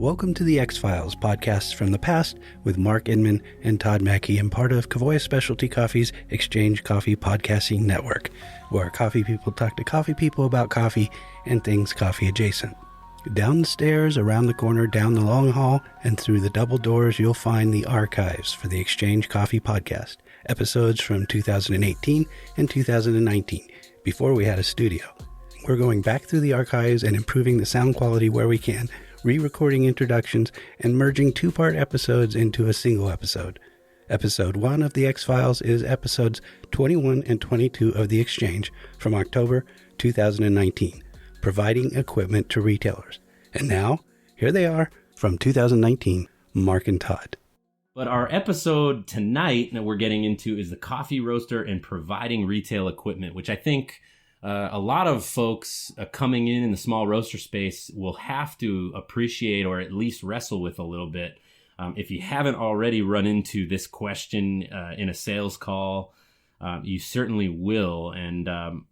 Welcome to the X-Files, podcasts from the past with Mark Inman and Todd Mackey, and part of Kavoya Specialty Coffee's Exchange Coffee Podcasting Network, where coffee people talk to coffee people about coffee and things coffee adjacent. Down the stairs, around the corner, down the long hall, and through the double doors, you'll find the archives for the Exchange Coffee Podcast, episodes from 2018 and 2019, before we had a studio. We're going back through the archives and improving the sound quality where we can, re-recording introductions, and merging two-part episodes into a single episode. Episode 1 of The X-Files is episodes 21 and 22 of The Exchange from October 2019, providing equipment to retailers. And now, here they are from 2019, Mark and Todd. But our episode tonight that we're getting into is the coffee roaster and providing retail equipment, which I think a lot of folks coming in the small roaster space will have to appreciate or at least wrestle with a little bit. If you haven't already run into this question in a sales call, you certainly will. And do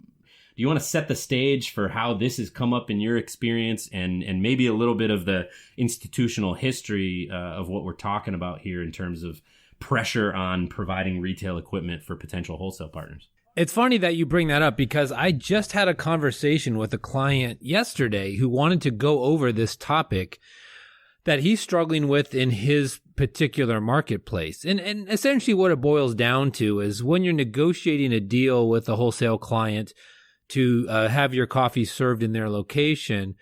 you want to set the stage for how this has come up in your experience and maybe a little bit of the institutional history of what we're talking about here in terms of pressure on providing retail equipment for potential wholesale partners? It's funny that you bring that up because I just had a conversation with a client yesterday who wanted to go over this topic that he's struggling with in his particular marketplace. And essentially what it boils down to is when you're negotiating a deal with a wholesale client to have your coffee served in their location,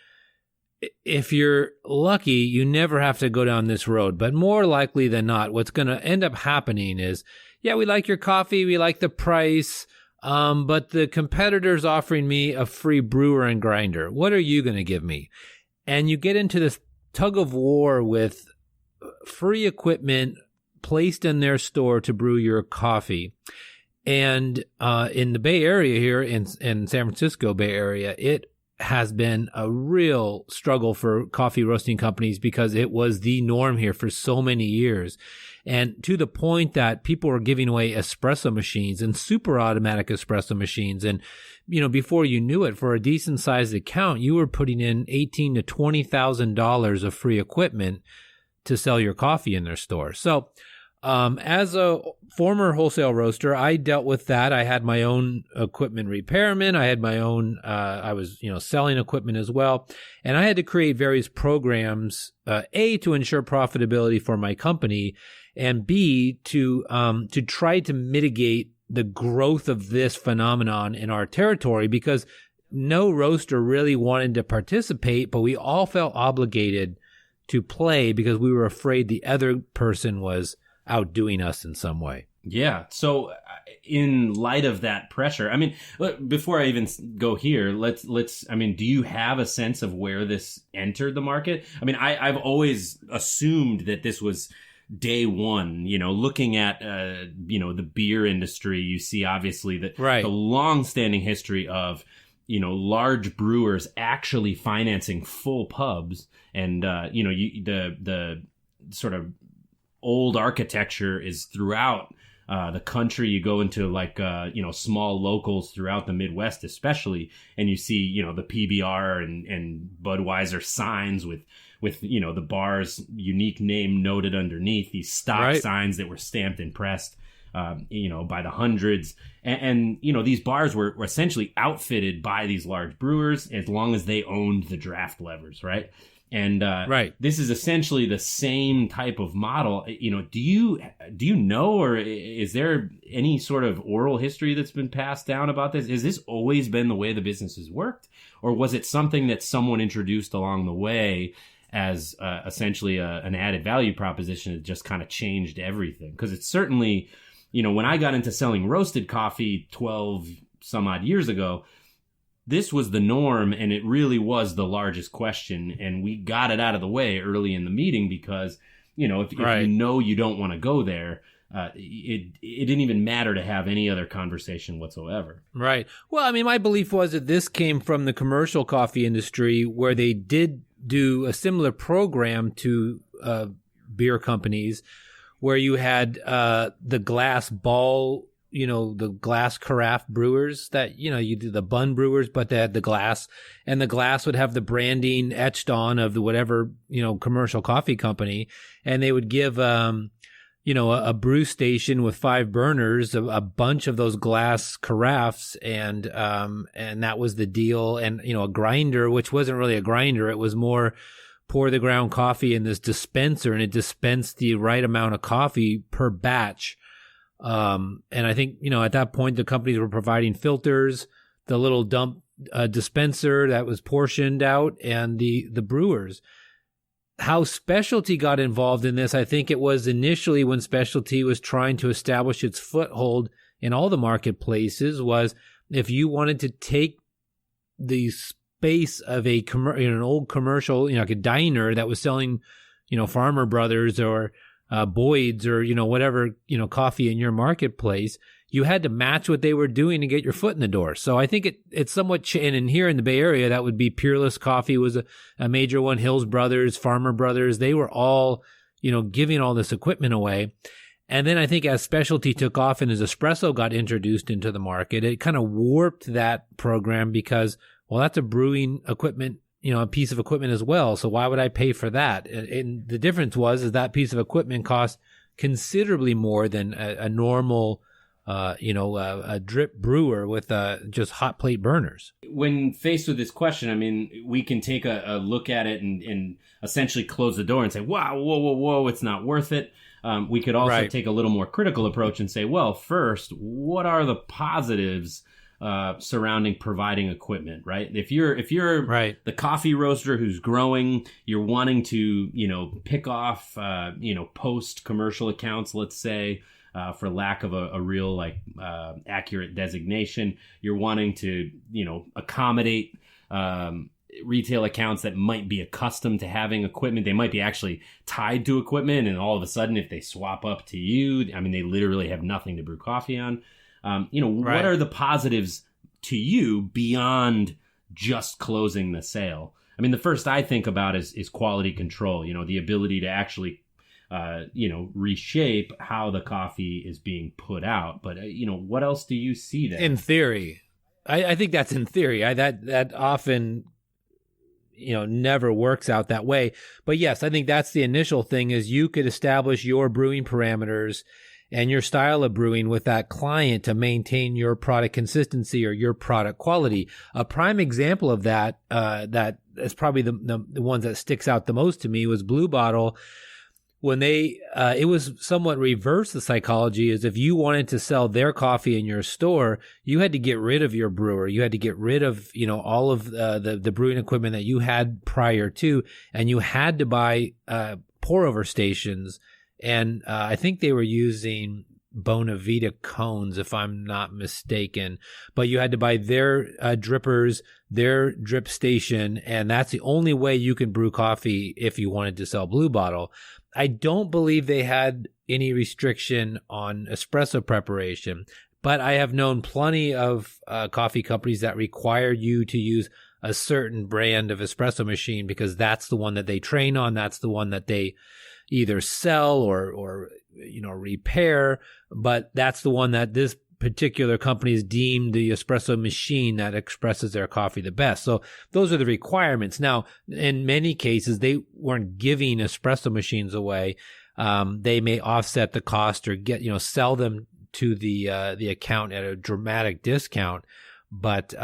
if you're lucky, you never have to go down this road. But more likely than not, what's going to end up happening is, yeah, we like your coffee, we like the price, but the competitor's offering me a free brewer and grinder. What are you going to give me? And you get into this tug of war with free equipment placed in their store to brew your coffee. And in the Bay Area here, in San Francisco Bay Area, it has been a real struggle for coffee roasting companies because it was the norm here for so many years. And to the point that people were giving away espresso machines and super automatic espresso machines. And, you know, before you knew it, for a decent sized account, you were putting in $18,000 to $20,000 of free equipment to sell your coffee in their store. So, as a former wholesale roaster, I dealt with that. I had my own equipment repairman. I had my own, I was, selling equipment as well. And I had to create various programs, A, to ensure profitability for my company, and B, to try to mitigate the growth of this phenomenon in our territory, because no roaster really wanted to participate, but we all felt obligated to play because we were afraid the other person was outdoing us in some way. Yeah. So in light of that pressure, I mean, before I even go here, let's, do you have a sense of where this entered the market? I mean, I've always assumed that this was day one, looking at, the beer industry, you see obviously that right. The long-standing history of, large brewers actually financing full pubs and, the sort of old architecture is throughout the country. You go into small locals throughout the Midwest, especially, and you see, the PBR and Budweiser signs with the bar's unique name noted underneath, these stock right. signs that were stamped and pressed, by the hundreds. And these bars were essentially outfitted by these large brewers as long as they owned the draft levers, right? And right. This is essentially the same type of model. Do you know, or is there any sort of oral history that's been passed down about this? Has this always been the way the business has worked, or was it something that someone introduced along the way as essentially an added value proposition that just kind of changed everything? Because it's certainly, when I got into selling roasted coffee 12 some odd years ago, this was the norm, and it really was the largest question, and we got it out of the way early in the meeting because, if right. you don't want to go there, it didn't even matter to have any other conversation whatsoever. Right. Well, I mean, my belief was that this came from the commercial coffee industry, where they did do a similar program to beer companies, where you had the glass ball the glass carafe brewers that, you do the bun brewers, but they had the glass, and the glass would have the branding etched on of the whatever, commercial coffee company. And they would give, a brew station with 5 burners, a bunch of those glass carafes. And that was the deal. And, a grinder, which wasn't really a grinder. It was more pour the ground coffee in this dispenser, and it dispensed the right amount of coffee per batch. And I think, at that point, the companies were providing filters, the little dump dispenser that was portioned out, and the brewers. How Specialty got involved in this, I think it was initially when Specialty was trying to establish its foothold in all the marketplaces, was if you wanted to take the space of an old commercial, like a diner that was selling, Farmer Brothers or Boyd's or, whatever, coffee in your marketplace, you had to match what they were doing to get your foot in the door. So I think it's somewhat, and here in the Bay Area, that would be Peerless Coffee was a major one, Hills Brothers, Farmer Brothers. They were all, giving all this equipment away. And then I think as Specialty took off and as Espresso got introduced into the market, it kind of warped that program because, well, that's a brewing equipment, a piece of equipment as well. So why would I pay for that? And the difference is that piece of equipment cost considerably more than a normal, a drip brewer with just hot plate burners. When faced with this question, I mean, we can take a look at it and essentially close the door and say, wow, whoa, it's not worth it. We could also take a little more critical approach and say, well, first, what are the positives surrounding providing equipment, right? If you're the coffee roaster who's growing, you're wanting to, pick off, post commercial accounts, let's say, for lack of a real accurate designation, you're wanting to, accommodate, retail accounts that might be accustomed to having equipment. They might be actually tied to equipment. And all of a sudden, if they swap up to you, I mean, they literally have nothing to brew coffee on. What are the positives to you beyond just closing the sale? I mean, the first I think about is quality control, the ability to actually, reshape how the coffee is being put out. But, what else do you see there? In theory, I think that's in theory. That often, never works out that way. But yes, I think that's the initial thing is you could establish your brewing parameters and your style of brewing with that client to maintain your product consistency or your product quality. A prime example of that, that is probably the ones that sticks out the most to me was Blue Bottle. When it was somewhat reverse the psychology is if you wanted to sell their coffee in your store, you had to get rid of your brewer. You had to get rid of, all of the brewing equipment that you had prior to, and you had to buy pour over stations. And I think they were using Bonavita cones, if I'm not mistaken. But you had to buy their drippers, their drip station, and that's the only way you can brew coffee if you wanted to sell Blue Bottle. I don't believe they had any restriction on espresso preparation, but I have known plenty of coffee companies that require you to use a certain brand of espresso machine because that's the one that they train on. That's the one that they either sell or repair, but that's the one that this particular company is deemed the espresso machine that expresses their coffee the best. So those are the requirements. Now, in many cases, they weren't giving espresso machines away. They may offset the cost or sell them to the account at a dramatic discount. But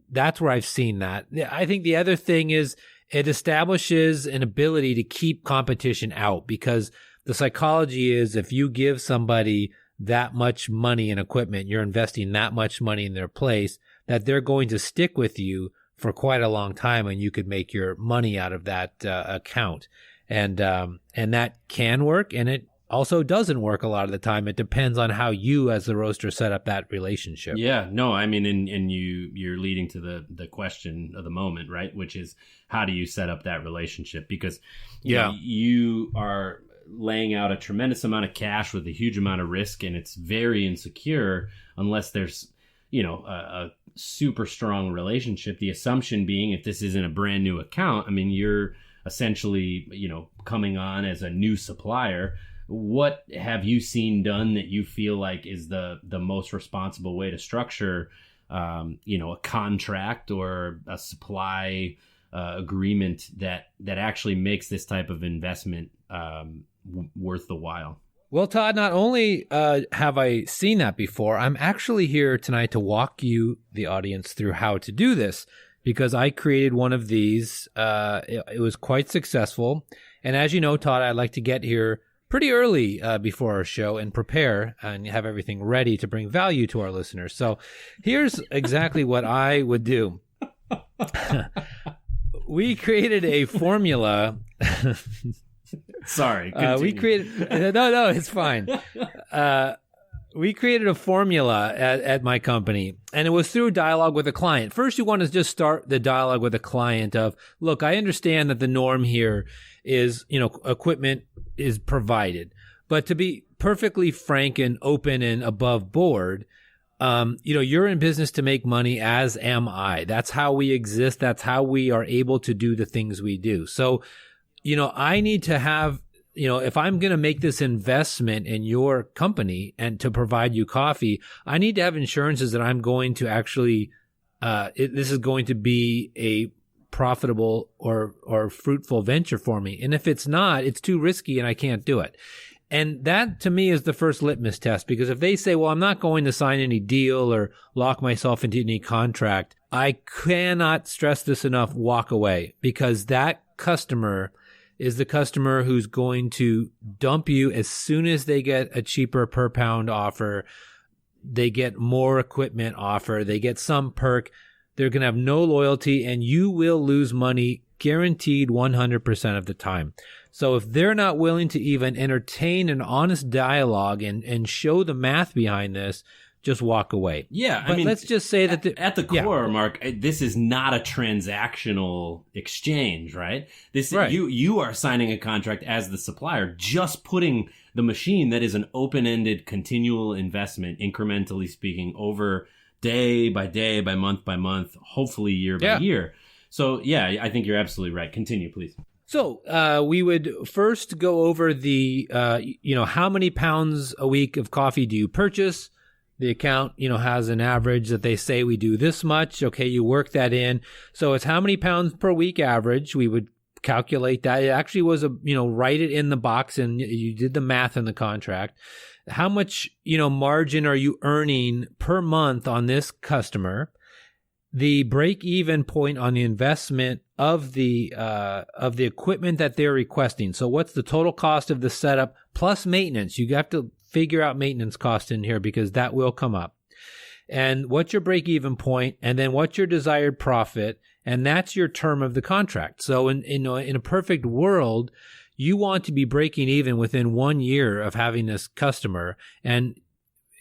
that's where I've seen that. I think the other thing is it establishes an ability to keep competition out because the psychology is if you give somebody that much money in equipment, you're investing that much money in their place, that they're going to stick with you for quite a long time and you could make your money out of that account. And that can work, and it also doesn't work a lot of the time. It depends on how you as the roaster set up that relationship. Yeah, no, I mean, and you're leading to the question of the moment, right? Which is how do you set up that relationship? Because you are laying out a tremendous amount of cash with a huge amount of risk, and it's very insecure unless there's, a super strong relationship. The assumption being if this isn't a brand new account, I mean, you're essentially, coming on as a new supplier. what have you seen done that you feel like is the most responsible way to structure, a contract or a supply agreement that actually makes this type of investment worth the while? Well, Todd, not only have I seen that before, I'm actually here tonight to walk you, the audience, through how to do this, because I created one of these. It was quite successful. And as you know, Todd, I like to get here pretty early before our show and prepare and have everything ready to bring value to our listeners. So here's exactly what I would do. We created a formula. Sorry. We created no, it's fine. We created a formula at my company, and it was through a dialogue with a client. First, you want to just start the dialogue with a client of, look, I understand that the norm here is, equipment is provided, but to be perfectly frank and open and above board, you're in business to make money, as am I. That's how we exist. That's how we are able to do the things we do. So, I need to have, if I'm going to make this investment in your company and to provide you coffee, I need to have insurances that I'm going to actually, this is going to be a profitable or fruitful venture for me. And if it's not, it's too risky and I can't do it. And that to me is the first litmus test, because if they say, well, I'm not going to sign any deal or lock myself into any contract, I cannot stress this enough, walk away, because that customer is the customer who's going to dump you as soon as they get a cheaper per pound offer, they get more equipment offer, they get some perk, they're going to have no loyalty, and you will lose money guaranteed 100% of the time. So if they're not willing to even entertain an honest dialogue and show the math behind this, just walk away. Yeah, but let's just say that at the core, Mark, this is not a transactional exchange, right? Right. You are signing a contract as the supplier, just putting the machine that is an open-ended, continual investment, incrementally speaking, over day by day, by month, hopefully year by year. So yeah, I think you're absolutely right. Continue, please. So we would first go over the, how many pounds a week of coffee do you purchase? The account, has an average that they say we do this much. Okay, you work that in. So it's how many pounds per week average. We would calculate that. It actually was write it in the box, and you did the math in the contract. How much, margin are you earning per month on this customer? The break-even point on the investment of the equipment that they're requesting. So what's the total cost of the setup plus maintenance? You have to figure out maintenance cost in here, because that will come up. And what's your break-even point, and then what's your desired profit, and that's your term of the contract. So in a perfect world, you want to be breaking even within 1 year of having this customer. And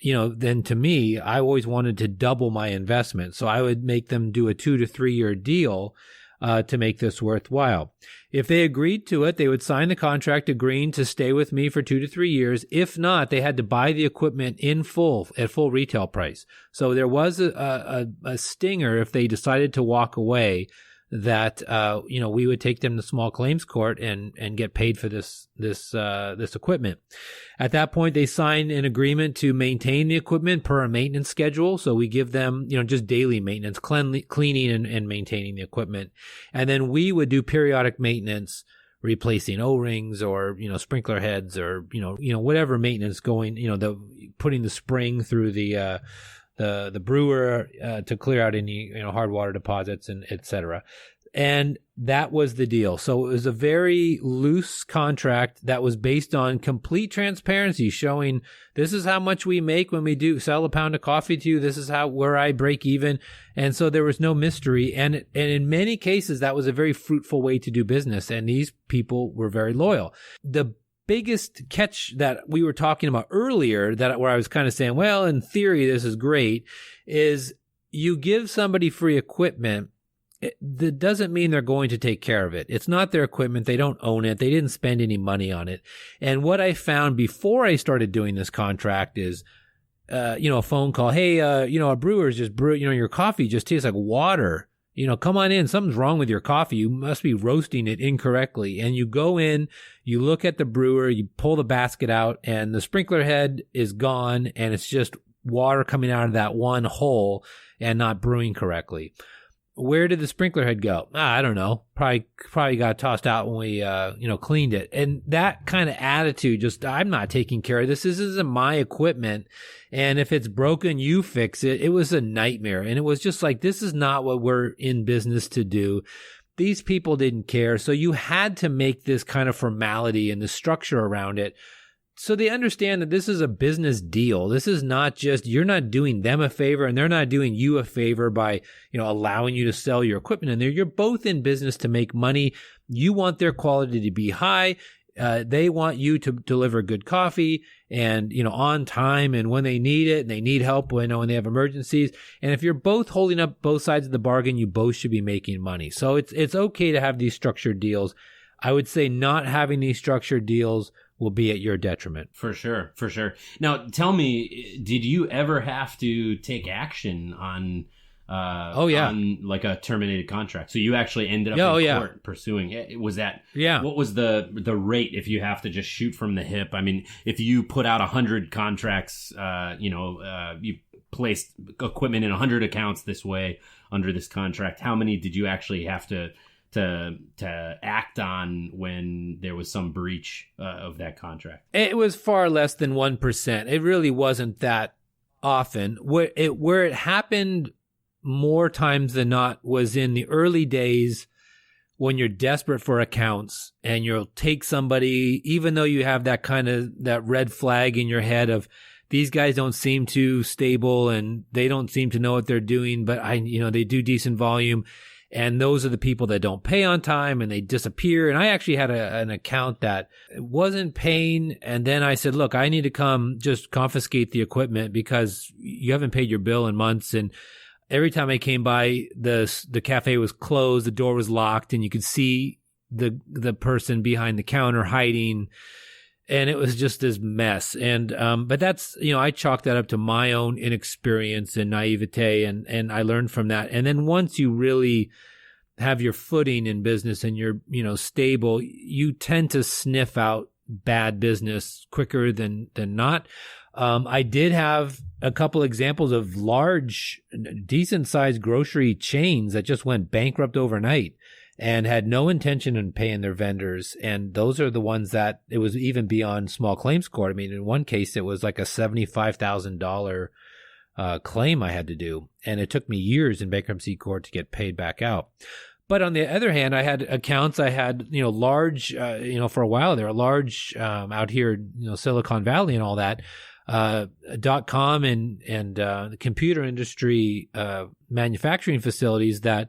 then to me, I always wanted to double my investment. So I would make them do a 2 to 3 year deal to make this worthwhile. If they agreed to it, they would sign the contract agreeing to stay with me for 2 to 3 years. If not, they had to buy the equipment in full at full retail price. So there was a stinger if they decided to walk away, that we would take them to small claims court and get paid for this equipment. At that point, they sign an agreement to maintain the equipment per a maintenance schedule. So we give them just daily maintenance, cleaning and maintaining the equipment, and then we would do periodic maintenance, replacing O-rings or sprinkler heads or whatever maintenance going, putting the spring through the brewer to clear out any hard water deposits and etc. And that was the deal. So it was a very loose contract that was based on complete transparency, showing this is how much we make when we do sell a pound of coffee to you. This is where I break even. And so there was no mystery. And in many cases, that was a very fruitful way to do business. And these people were very loyal. The biggest catch that we were talking about earlier, where I was kind of saying, well, in theory, this is great, is you give somebody free equipment. That doesn't mean they're going to take care of it. It's not their equipment. They don't own it. They didn't spend any money on it. And what I found before I started doing this contract is, a phone call. Hey, a brewer's just brew, your coffee just tastes like water. come on in. Something's wrong with your coffee. You must be roasting it incorrectly. And you go in, you look at the brewer, you pull the basket out, and the sprinkler head is gone, and it's just water coming out of that one hole and not brewing correctly. Where did the sprinkler head go? I don't know. Probably got tossed out when we, cleaned it. And that kind of attitude, just, I'm not taking care of this. This isn't my equipment. And if it's broken, you fix it. It was a nightmare. And it was just like, this is not what we're in business to do. These people didn't care. So you had to make this kind of formality and the structure around it, so they understand that this is a business deal. This is not just, you're not doing them a favor and they're not doing you a favor by, allowing you to sell your equipment in there. You're both in business to make money. You want their quality to be high. They want you to deliver good coffee and, on time and when they need it, and they need help when they have emergencies. And if you're both holding up both sides of the bargain, you both should be making money. So it's okay to have these structured deals. I would say not having these structured deals will be at your detriment. For sure. Now, tell me, did you ever have to take action on on like a terminated contract? So you actually ended up in court pursuing it. Was that, what was the rate if you have to just shoot from the hip? I mean, if you put out 100 contracts, you placed equipment in 100 accounts this way under this contract, how many did you actually have to act on when there was some breach of that contract? It was far less than 1%. It really wasn't that often. Where it happened more times than not was in the early days when you're desperate for accounts and you'll take somebody, even though you have that kind of that red flag in your head of, these guys don't seem too stable and they don't seem to know what they're doing, but they do decent volume. And those are the people that don't pay on time and they disappear. And I actually had an account that wasn't paying. And then I said, look, I need to come just confiscate the equipment because you haven't paid your bill in months. And every time I came by, the cafe was closed, the door was locked, and you could see the person behind the counter hiding. And it was just this mess. And, but that's, I chalked that up to my own inexperience and naivete. And I learned from that. And then once you really have your footing in business and you're, stable, you tend to sniff out bad business quicker than not. I did have a couple examples of large, decent sized grocery chains that just went bankrupt overnight and had no intention in paying their vendors. And those are the ones that it was even beyond small claims court. I mean, in one case, it was like a $75,000 claim I had to do. And it took me years in bankruptcy court to get paid back out. But on the other hand, I had accounts, I had, large, for a while there, large out here, Silicon Valley and all that, .com and the computer industry manufacturing facilities that,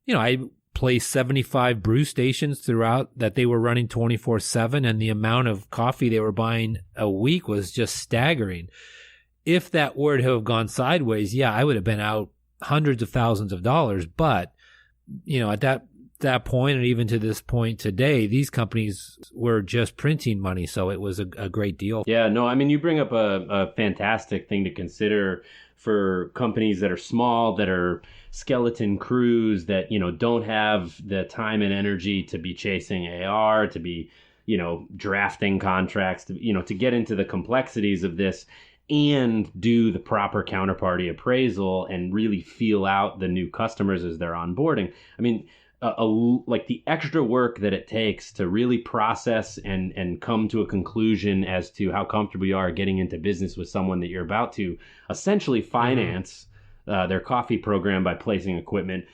I placed 75 brew stations throughout that they were running 24/7, and the amount of coffee they were buying a week was just staggering. If that were to have gone sideways, I would have been out hundreds of thousands of dollars. But, at that point, and even to this point today, these companies were just printing money. So it was a great deal. Yeah, no, I mean, you bring up a fantastic thing to consider for companies that are small, that are skeleton crews, that, don't have the time and energy to be chasing AR, to be, drafting contracts, to get into the complexities of this and do the proper counterparty appraisal and really feel out the new customers as they're onboarding. I mean, like the extra work that it takes to really process and come to a conclusion as to how comfortable you are getting into business with someone that you're about to essentially finance their coffee program by placing equipment,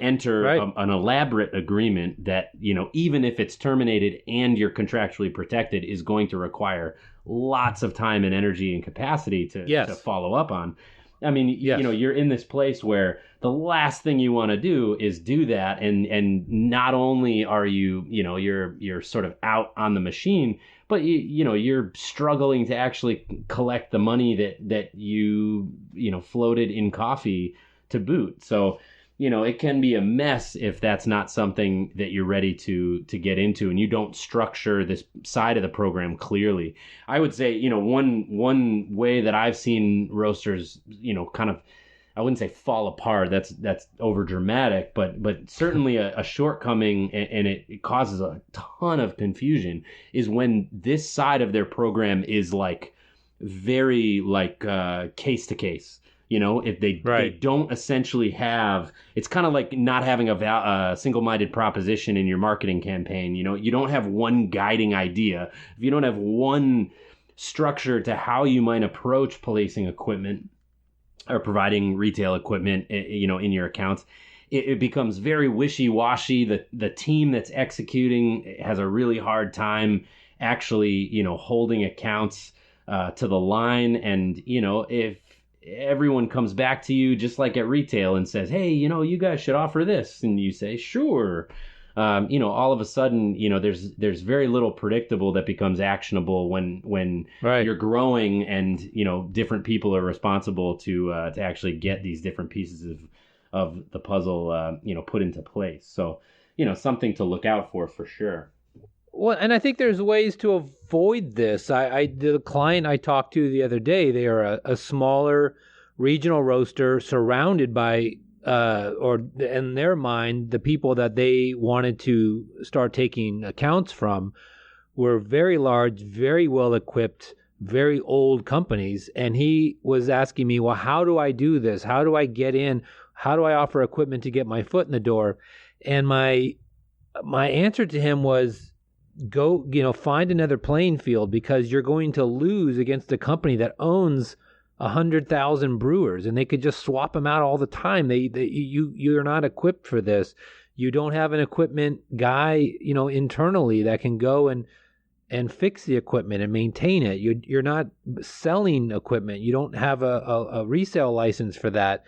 enter an elaborate agreement that, even if it's terminated and you're contractually protected, is going to require lots of time and energy and capacity to follow up on. I mean, you're in this place where the last thing you want to do is do that. And not only are you, you're sort of out on the machine, but you're struggling to actually collect the money that you floated in coffee to boot. So, it can be a mess if that's not something that you're ready to get into and you don't structure this side of the program clearly. I would say, one way that I've seen roasters, kind of I wouldn't say fall apart. That's over dramatic, but certainly a shortcoming, and it causes a ton of confusion, is when this side of their program is like very like case to case. If they don't essentially have, it's kind of like not having a single-minded proposition in your marketing campaign. You don't have one guiding idea. If you don't have one structure to how you might approach placing equipment or providing retail equipment, in your accounts, it becomes very wishy-washy. The team that's executing has a really hard time actually, holding accounts to the line. And, if everyone comes back to you just like at retail and says, hey, you guys should offer this, and you say, sure. All of a sudden, there's very little predictable that becomes actionable when you're growing, and different people are responsible to actually get these different pieces of the puzzle put into place. So something to look out for sure. Well, and I think there's ways to avoid this. The client I talked to the other day, they are a smaller regional roaster surrounded by or in their mind, the people that they wanted to start taking accounts from were very large, very well equipped, very old companies. And he was asking me, well, how do I do this? How do I get in? How do I offer equipment to get my foot in the door? And my answer to him was, go, find another playing field, because you're going to lose against a company that owns 100,000 brewers, and they could just swap them out all the time. You're not equipped for this. You don't have an equipment guy, internally that can go and fix the equipment and maintain it. You're not selling equipment. You don't have a resale license for that.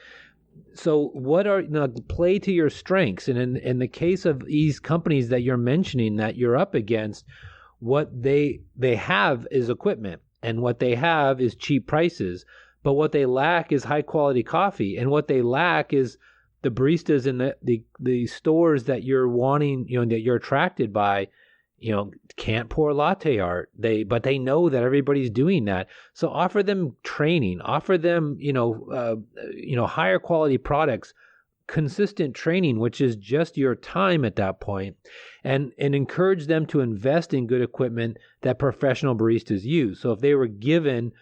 So what are play to your strengths? And in the case of these companies that you're mentioning that you're up against, what they have is equipment, and what they have is cheap prices. But what they lack is high quality coffee, and what they lack is the baristas in the stores that you're wanting, that you're attracted by, can't pour latte art. But they know that everybody's doing that. So offer them training, offer them, higher quality products, consistent training, which is just your time at that point, and encourage them to invest in good equipment that professional baristas use. So if they were given,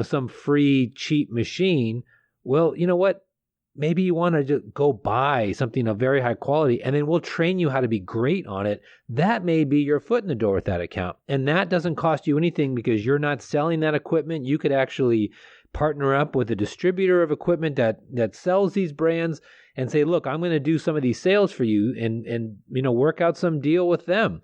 some free cheap machine, well, you know what? Maybe you want to just go buy something of very high quality, and then we'll train you how to be great on it. That may be your foot in the door with that account. And that doesn't cost you anything, because you're not selling that equipment. You could actually partner up with a distributor of equipment that sells these brands and say, look, I'm going to do some of these sales for you, and work out some deal with them.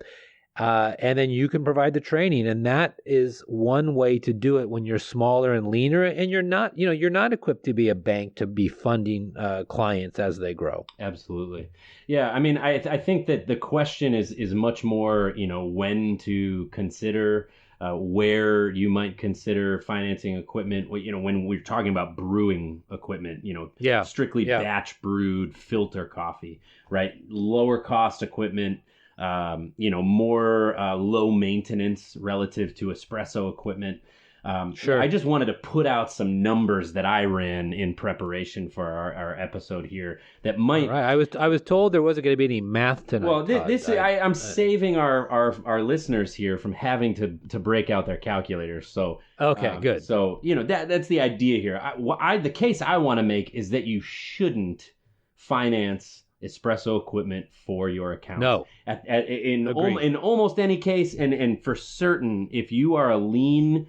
And then you can provide the training. And that is one way to do it when you're smaller and leaner, and you're not equipped to be a bank to be funding clients as they grow. Absolutely. Yeah. I mean, I think that the question is much more, when to consider, where you might consider financing equipment, when we're talking about brewing equipment, strictly batch brewed filter coffee, right? Lower cost equipment, more low maintenance relative to espresso equipment. Sure. I just wanted to put out some numbers that I ran in preparation for our episode here that might. Right. I was told there wasn't going to be any math tonight. Well, I'm saving our listeners here from having to break out their calculators. So okay, good. So that's the idea here. The case I want to make is that you shouldn't finance espresso equipment for your account. No. In almost any case, and for certain, if you are a lean,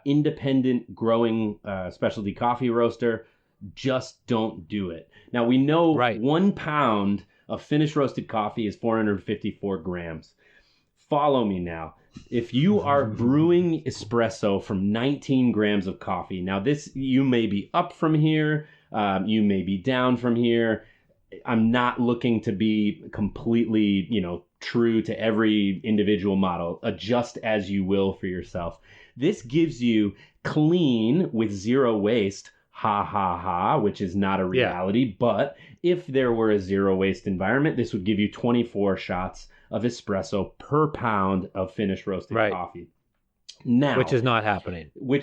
independent, growing specialty coffee roaster, just don't do it. Now, we know 1 pound of finished roasted coffee is 454 grams. Follow me now. If you are brewing espresso from 19 grams of coffee, now this, you may be up from here, you may be down from here. I'm not looking to be completely, true to every individual model. Adjust as you will for yourself. This gives you clean with zero waste, which is not a reality. Yeah. But if there were a zero waste environment, this would give you 24 shots of espresso per pound of finished roasted coffee. Now, Which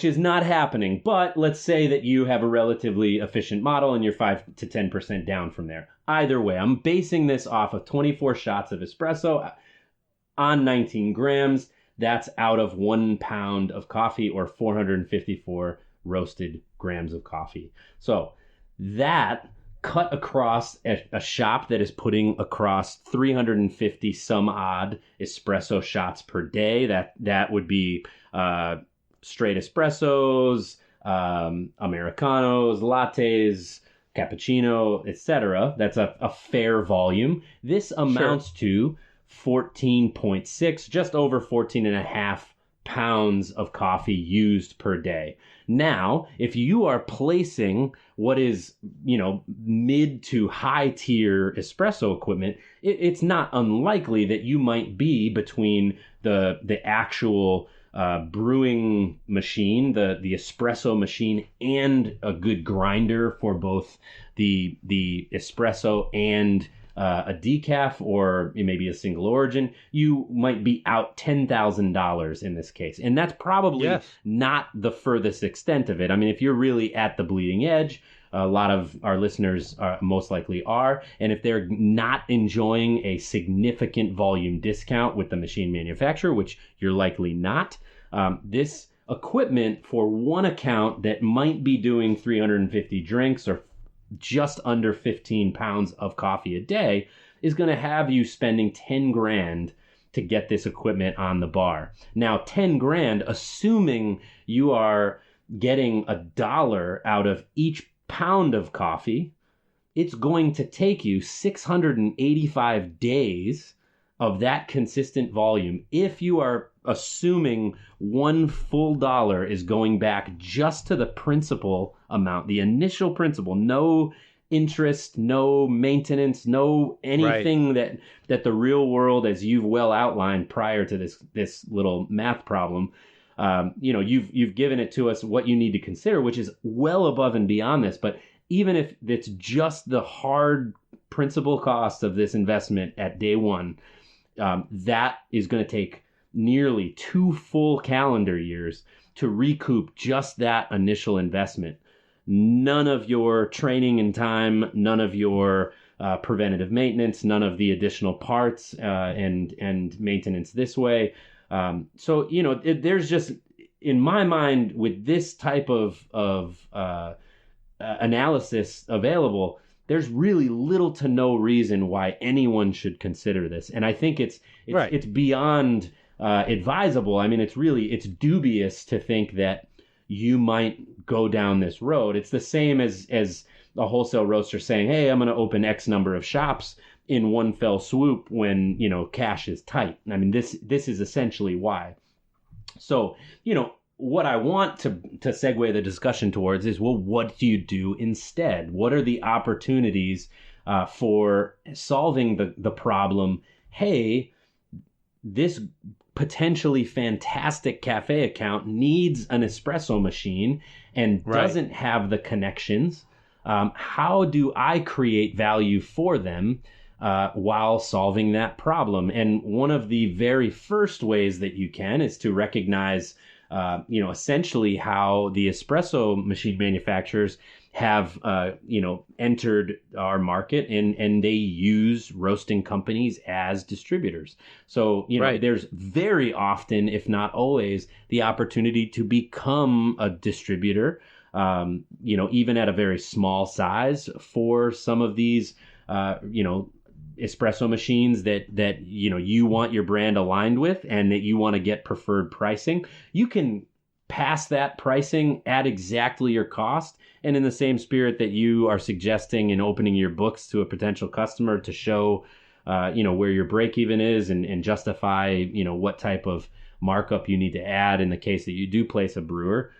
is not happening. But let's say that you have a relatively efficient model and you're 5 to 10% down from there. Either way, I'm basing this off of 24 shots of espresso on 19 grams. That's out of 1 pound of coffee, or 454 roasted grams of coffee. So that cut across a shop that is putting across 350 some odd espresso shots per day. That would be straight espressos, Americanos, lattes, cappuccino, etc. That's a fair volume. This amounts to 14.6, just over 14 and a half pounds of coffee used per day. Now, if you are placing what is, mid to high tier espresso equipment, it's not unlikely that you might be between the actual brewing machine, the espresso machine, and a good grinder for both the espresso and a decaf, or maybe a single origin. You might be out $10,000 in this case. And that's probably not the furthest extent of it. I mean, if you're really at the bleeding edge, a lot of our listeners most likely are. And if they're not enjoying a significant volume discount with the machine manufacturer, which you're likely not, this equipment for one account that might be doing 350 drinks or just under 15 pounds of coffee a day is going to have you spending 10 grand to get this equipment on the bar. Now, 10 grand, assuming you are getting $1 out of each pound of coffee, it's going to take you 685 days of that consistent volume if you are assuming one full dollar is going back just to the principal amount, the initial principal, no interest, no maintenance, no anything that the real world, as you've well outlined prior to this little math problem, you've given it to us what you need to consider, which is well above and beyond this. But even if it's just the hard principal cost of this investment at day one, that is going to take nearly 2 full calendar years to recoup just that initial investment. None of your training and time, none of your preventative maintenance, none of the additional parts and maintenance this way. So, there's just, in my mind, with this type of analysis available, there's really little to no reason why anyone should consider this. And I think it's beyond advisable. I mean, it's dubious to think that you might go down this road. It's the same as a wholesale roaster saying, hey, I'm going to open X number of shops in one fell swoop when, cash is tight. I mean, this is essentially why. So, what I want to segue the discussion towards is, well, what do you do instead? What are the opportunities for solving the problem? Hey, this potentially fantastic cafe account needs an espresso machine and doesn't have the connections. How do I create value for them while solving that problem? And one of the very first ways that you can is to recognize essentially how the espresso machine manufacturers have, entered our market and they use roasting companies as distributors. So, there's very often, if not always, the opportunity to become a distributor, even at a very small size for some of these, espresso machines that you want your brand aligned with and that you want to get preferred pricing. You can pass that pricing at exactly your cost, and in the same spirit that you are suggesting in opening your books to a potential customer to show where your break even is and justify what type of markup you need to add in the case that you do place a brewer.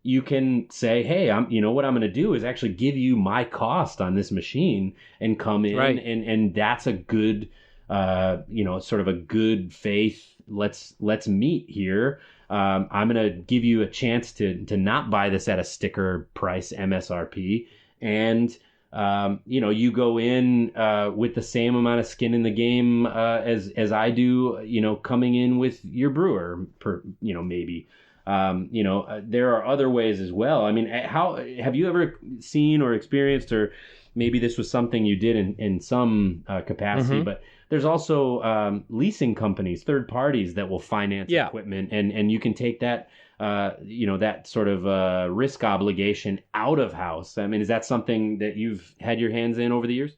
You can say, hey, what I'm going to do is actually give you my cost on this machine and come in and that's a good, sort of a good faith. Let's meet here. I'm going to give you a chance to not buy this at a sticker price MSRP. And, you go in with the same amount of skin in the game as I do, coming in with your brewer, maybe. There are other ways as well. I mean, how have you ever seen or experienced, or maybe this was something you did in some capacity, but there's also leasing companies, third parties that will finance equipment, and you can take that, that sort of risk obligation out of house. I mean, is that something that you've had your hands in over the years?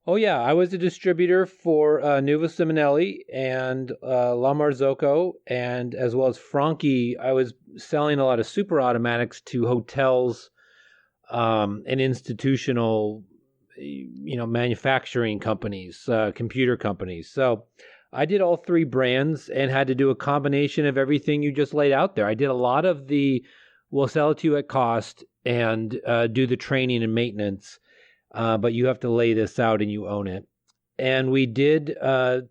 Oh, yeah. I was a distributor for Nuvo Simonelli and La Marzocco, and as well as Franchi. I was selling a lot of super automatics to hotels and institutional, manufacturing companies, computer companies. So I did all three brands and had to do a combination of everything you just laid out there. I did a lot of we'll sell it to you at cost and do the training and maintenance. But you have to lay this out and you own it. And we did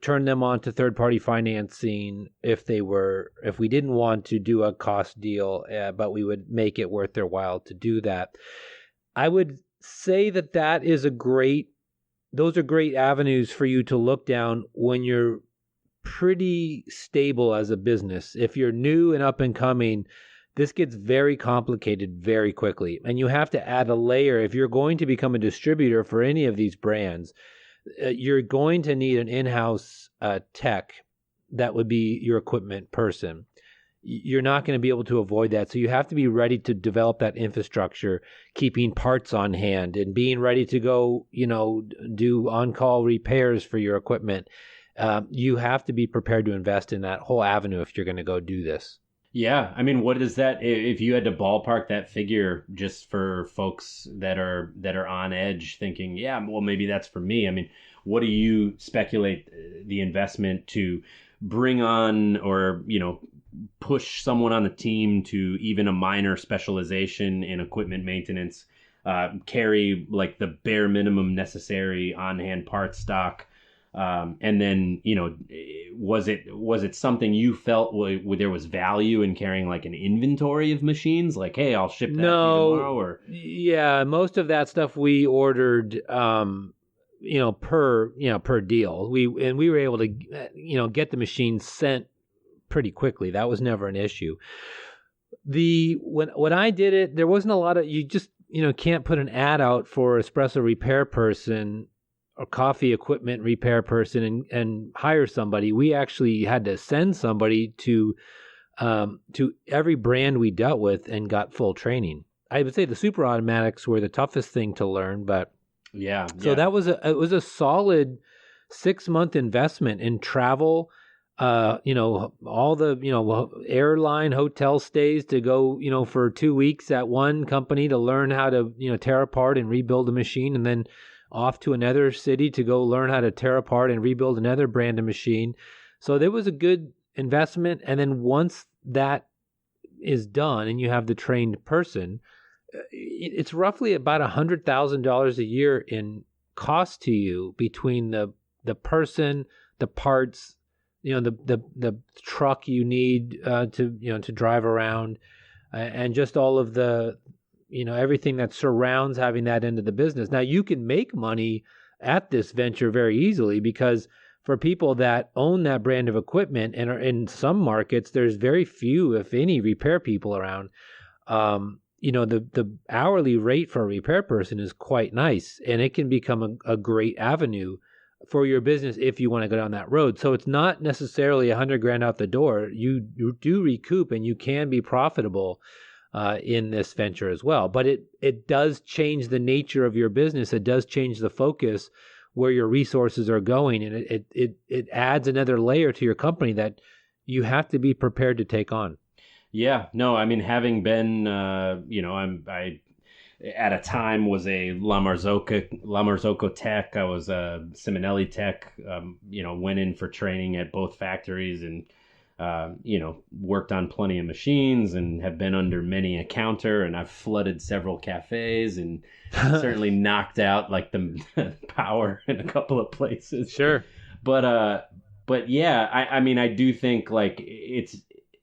turn them on to third-party financing if we didn't want to do a cost deal, but we would make it worth their while to do that. I would say that those are great avenues for you to look down when you're pretty stable as a business. If you're new and up and coming, this gets very complicated very quickly, and you have to add a layer. If you're going to become a distributor for any of these brands, you're going to need an in-house tech that would be your equipment person. You're not going to be able to avoid that, so you have to be ready to develop that infrastructure, keeping parts on hand and being ready to go, do on-call repairs for your equipment. You have to be prepared to invest in that whole avenue if you're going to go do this. Yeah. I mean, what is that, if you had to ballpark that figure just for folks that are on edge thinking, yeah, well, maybe that's for me. I mean, what do you speculate the investment to bring on or, push someone on the team to even a minor specialization in equipment maintenance, carry like the bare minimum necessary on-hand part stock? And then, was it something you felt there was value in carrying like an inventory of machines? Like, hey, I'll ship that to you tomorrow, or? Yeah, most of that stuff we ordered, per deal. We were able to, get the machines sent pretty quickly. That was never an issue. When I did it, there wasn't a lot of, you just, can't put an ad out for espresso repair person or coffee equipment repair person and hire somebody. We actually had to send somebody to every brand we dealt with and got full training. I would say the super automatics were the toughest thing to learn, but so that was a solid 6-month investment in travel, all the, airline hotel stays to go, for 2 weeks at one company to learn how to, tear apart and rebuild a machine, and then off to another city to go learn how to tear apart and rebuild another brand of machine. So there was a good investment. And then once that is done and you have the trained person, it's roughly about $100,000 a year in cost to you between the person, the parts, the truck you need to drive around, and just all of the everything that surrounds having that end of the business. Now, you can make money at this venture very easily because for people that own that brand of equipment and are in some markets, there's very few, if any, repair people around. The hourly rate for a repair person is quite nice, and it can become a great avenue for your business if you want to go down that road. So it's not necessarily $100,000 out the door. You do recoup, and you can be profitable in this venture as well. But it does change the nature of your business. It does change the focus where your resources are going, and it adds another layer to your company that you have to be prepared to take on. Yeah, no, I mean, having been, I at a time was a La Marzocco tech. I was a Simonelli tech. Went in for training at both factories and worked on plenty of machines and have been under many a counter, and I've flooded several cafes and certainly knocked out like the power in a couple of places. Sure. But yeah, I mean, I do think like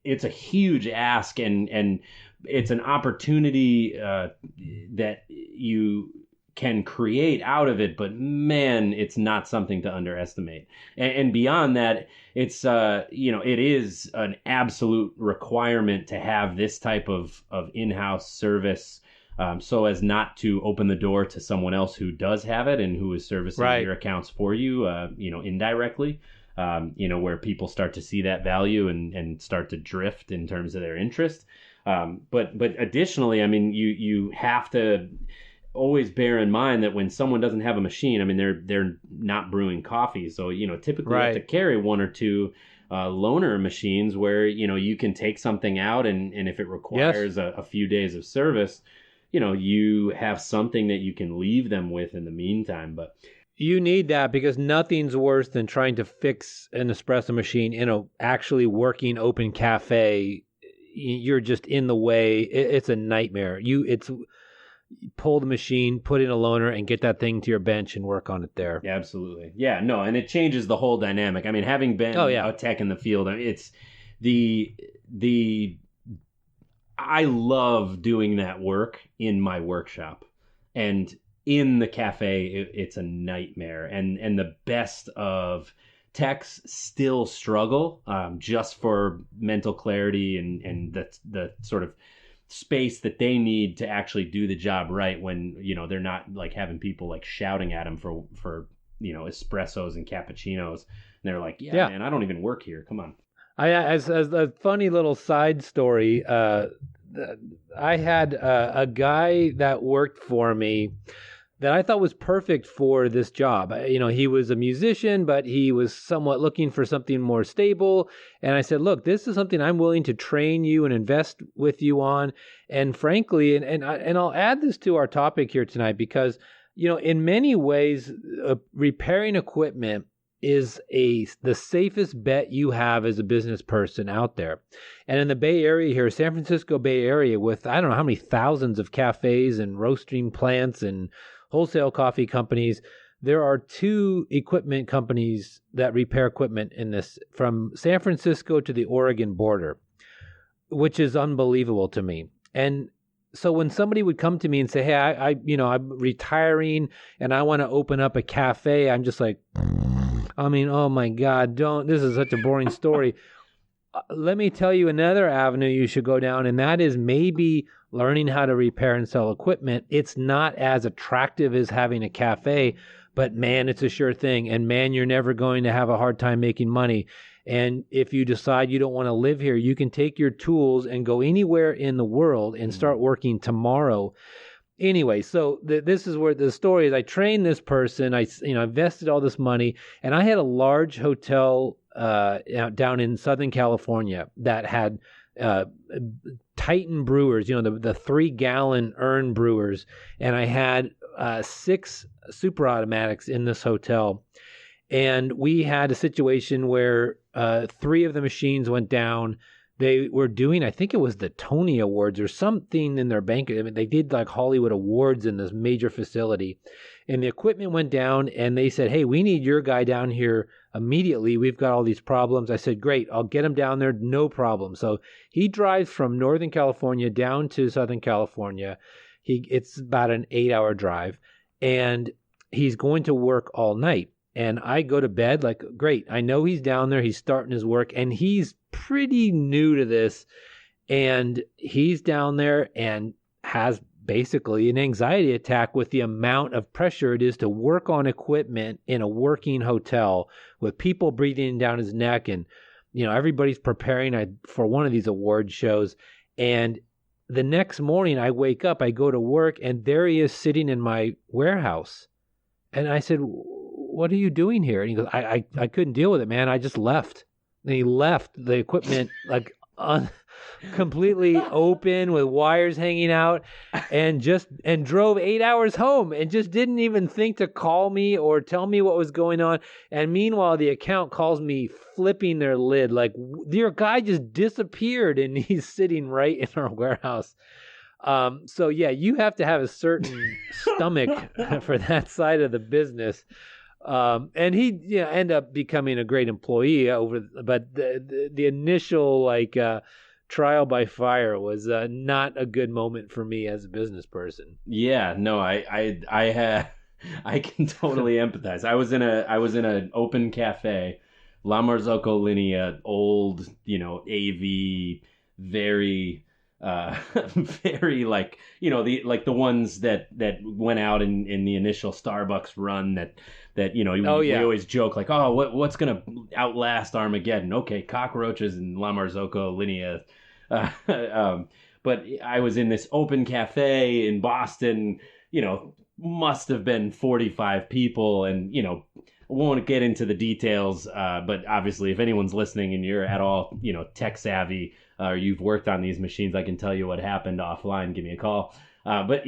it's a huge ask, and it's an opportunity that you can create out of it, but man, it's not something to underestimate. And beyond that, it's it is an absolute requirement to have this type of in-house service, so as not to open the door to someone else who does have it and who is servicing your accounts for you, indirectly. Where people start to see that value and start to drift in terms of their interest. But additionally, I mean, you have to always bear in mind that when someone doesn't have a machine, I mean, they're not brewing coffee. So, typically you have to carry one or two loaner machines where, you can take something out and if it requires a few days of service, you have something that you can leave them with in the meantime. But you need that because nothing's worse than trying to fix an espresso machine in a actually working open cafe. You're just in the way. It's a nightmare. Pull the machine, put in a loaner, and get that thing to your bench and work on it there. Yeah, absolutely. Yeah, no, and it changes the whole dynamic. I mean, having been a tech in the field, it's I love doing that work in my workshop, and in the cafe, it's a nightmare. And the best of techs still struggle just for mental clarity and the sort of space that they need to actually do the job right when they're not like having people like shouting at them for espressos and cappuccinos, and they're like, man, I don't even work here, come on. As a funny little side story, I had a guy that worked for me that I thought was perfect for this job. He was a musician, but he was somewhat looking for something more stable. And I said, look, this is something I'm willing to train you and invest with you on. And frankly, and I'll add this to our topic here tonight because, in many ways, repairing equipment is the safest bet you have as a business person out there. And in the Bay Area here, San Francisco Bay Area, with I don't know how many thousands of cafes and roasting plants and wholesale coffee companies, there are 2 equipment companies that repair equipment in this, from San Francisco to the Oregon border, which is unbelievable to me. And so when somebody would come to me and say, hey, I'm retiring and I want to open up a cafe, I'm just like, oh my God, this is such a boring story. Let me tell you another avenue you should go down, and that is maybe learning how to repair and sell equipment. It's not as attractive as having a cafe, but man, it's a sure thing. And man, you're never going to have a hard time making money. And if you decide you don't want to live here, you can take your tools and go anywhere in the world and start working tomorrow. Anyway, so this is where the story is. I trained this person. I invested all this money, and I had a large hotel down in Southern California that had Titan brewers, the 3-gallon urn brewers, and I had 6 super automatics in this hotel. And we had a situation where 3 of the machines went down. They were doing, I think it was the Tony Awards or something in their banquet. I mean, they did like Hollywood Awards in this major facility. And the equipment went down, and they said, hey, we need your guy down here immediately. We've got all these problems. I said, great, I'll get him down there, no problem. So he drives from Northern California down to Southern California. It's about an 8-hour drive, and he's going to work all night. And I go to bed like, great, I know he's down there, he's starting his work, and he's pretty new to this. And he's down there and has basically an anxiety attack with the amount of pressure it is to work on equipment in a working hotel with people breathing down his neck. And, everybody's preparing for one of these award shows. And the next morning I wake up, I go to work, and there he is sitting in my warehouse. And I said, what are you doing here? And he goes, I couldn't deal with it, man. I just left. And he left the equipment like completely open with wires hanging out, and drove 8 hours home and just didn't even think to call me or tell me what was going on. And meanwhile, the account calls me flipping their lid like, your guy just disappeared, and he's sitting right in our warehouse. So yeah, you have to have a certain stomach for that side of the business. And he ended up becoming a great employee but the initial trial by fire was not a good moment for me as a business person. Yeah, no, I can totally empathize. I was in an open cafe, La Marzocco Linea, old, AV, very very like, the ones that went out in the initial Starbucks run that we always joke like, oh, what's gonna outlast Armageddon? Okay, cockroaches and La Marzocco Linea. But I was in this open cafe in Boston, must have been 45 people, and won't get into the details, but obviously if anyone's listening and you're at all tech savvy, or you've worked on these machines, I can tell you what happened offline. Give me a call. But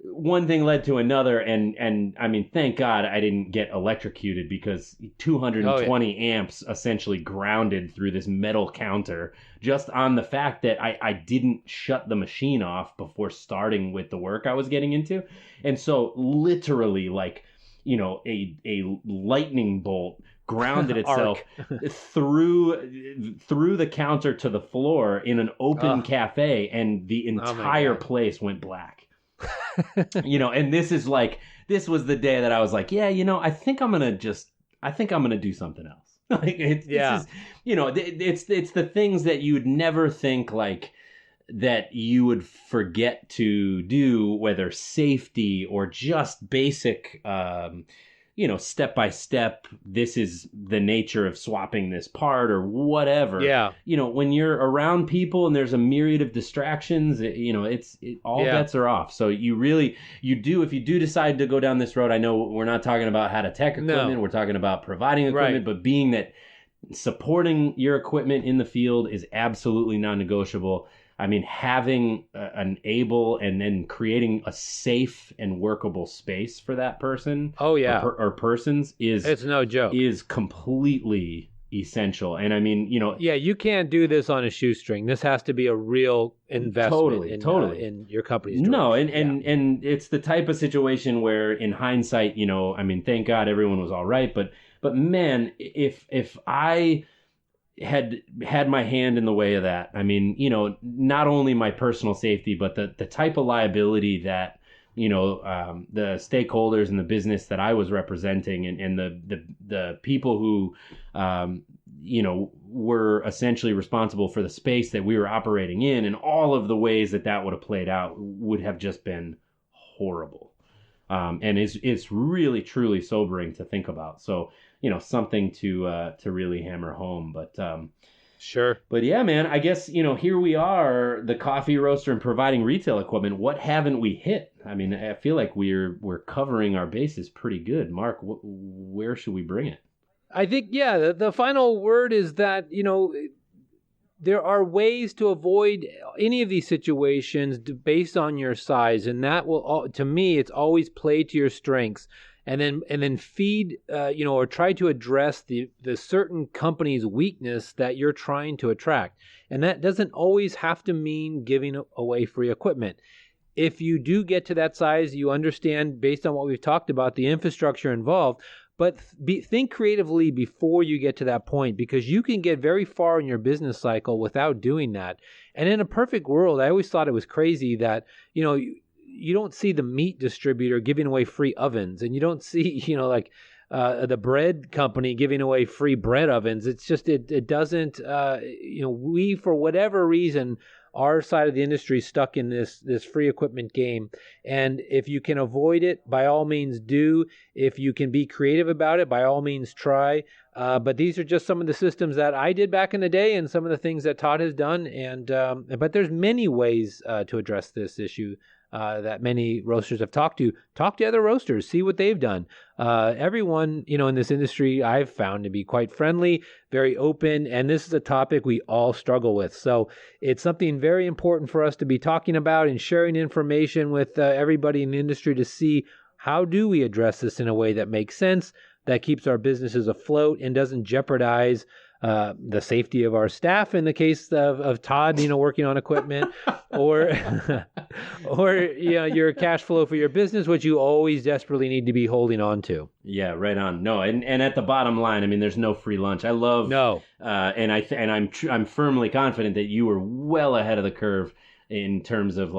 one thing led to another, and I mean, thank God I didn't get electrocuted, because 220 amps essentially grounded through this metal counter just on the fact that I didn't shut the machine off before starting with the work I was getting into. And so literally, like, a lightning bolt grounded itself through the counter to the floor in an open cafe, and the entire place went black. And this was the day that I was like, yeah, I think I'm gonna do something else. It's the things that you would never think like that you would forget to do, whether safety or just basic step by step, this is the nature of swapping this part or whatever. Yeah. When you're around people and there's a myriad of distractions, bets are off. So if you do decide to go down this road, I know we're not talking about how to tech equipment. No. We're talking about providing equipment, but being that supporting your equipment in the field is absolutely non-negotiable. I mean, having an able and then creating a safe and workable space for that person or persons it's no joke. Is completely essential. And I mean, you can't do this on a shoestring. This has to be a real investment in your company's direction. No, and it's the type of situation where in hindsight, I mean, thank God everyone was all right, but man, if I had my hand in the way of that, I mean, not only my personal safety, but the type of liability that, the stakeholders in the business that I was representing and the people who, were essentially responsible for the space that we were operating in, and all of the ways that would have played out would have just been horrible. And it's really, truly sobering to think about. So, something to really hammer home. But sure. But yeah, man, I guess, here we are, the coffee roaster and providing retail equipment. What haven't we hit? I mean, I feel like we're covering our bases pretty good. Mark, where should we bring it? I think, the final word is that, there are ways to avoid any of these situations based on your size, and that will, to me, it's always play to your strengths, and then feed, or try to address the certain company's weakness that you're trying to attract, and that doesn't always have to mean giving away free equipment. If you do get to that size, you understand based on what we've talked about the infrastructure involved. But think creatively before you get to that point, because you can get very far in your business cycle without doing that. And in a perfect world, I always thought it was crazy that, you don't see the meat distributor giving away free ovens, and you don't see, the bread company giving away free bread ovens. It's just, it doesn't, we, for whatever reason, our side of the industry is stuck in this free equipment game. And if you can avoid it, by all means do. If you can be creative about it, by all means try. But these are just some of the systems that I did back in the day and some of the things that Todd has done. And but there's many ways to address this issue that many roasters have talked to. Talk to other roasters, see what they've done. Everyone, in this industry I've found to be quite friendly, very open, and this is a topic we all struggle with. So it's something very important for us to be talking about and sharing information with everybody in the industry to see how do we address this in a way that makes sense, that keeps our businesses afloat and doesn't jeopardize the safety of our staff in the case of Todd, working on equipment, or your cash flow for your business, which you always desperately need to be holding on to. Yeah, right on. No, and at the bottom line, I mean, there's no free lunch. I love and I'm firmly confident that you were well ahead of the curve in terms of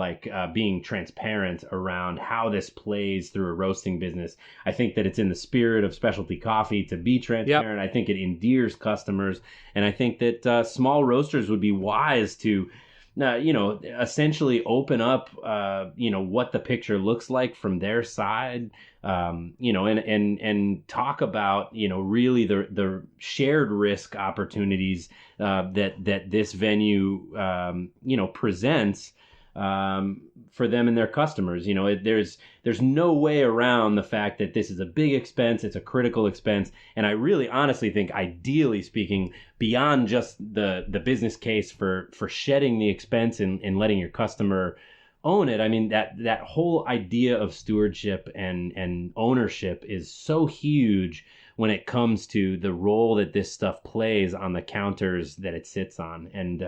being transparent around how this plays through a roasting business. I think that it's in the spirit of specialty coffee to be transparent. Yep. I think it endears customers, and I think that small roasters would be wise to essentially open up, what the picture looks like from their side, and talk about, really the shared risk opportunities that this venue, presents for them and their customers. There's no way around the fact that this is a big expense. It's a critical expense. And I really honestly think, ideally speaking, beyond just the business case for shedding the expense and letting your customer own it, I mean, that whole idea of stewardship and ownership is so huge when it comes to the role that this stuff plays on the counters that it sits on. And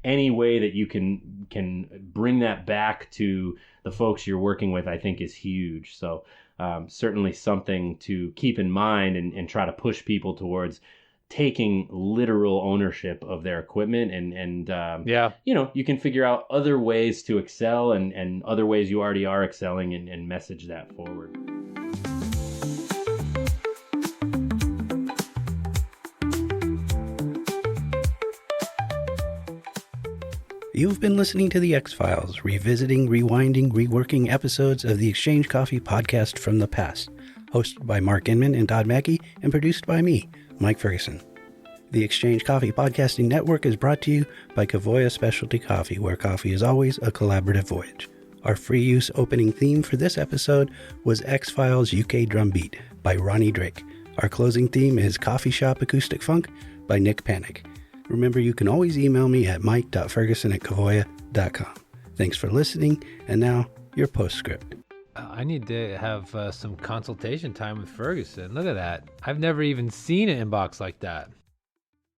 any way that you can bring that back to the folks you're working with, I think is huge. So certainly something to keep in mind and try to push people towards taking literal ownership of their equipment. And you can figure out other ways to excel and other ways you already are excelling and message that forward. You've been listening to The X-Files, revisiting, rewinding, reworking episodes of the Exchange Coffee podcast from the past, hosted by Mark Inman and Todd Mackey, and produced by me, Mike Ferguson. The Exchange Coffee Podcasting Network is brought to you by Kavoya Specialty Coffee, where coffee is always a collaborative voyage. Our free use opening theme for this episode was X-Files UK Drum Beat by Ronnie Drake. Our closing theme is Coffee Shop Acoustic Funk by Nick Panic. Remember, you can always email me at mike.ferguson@kavoya.com. Thanks for listening, and now your postscript. I need to have some consultation time with Ferguson. Look at that. I've never even seen an inbox like that.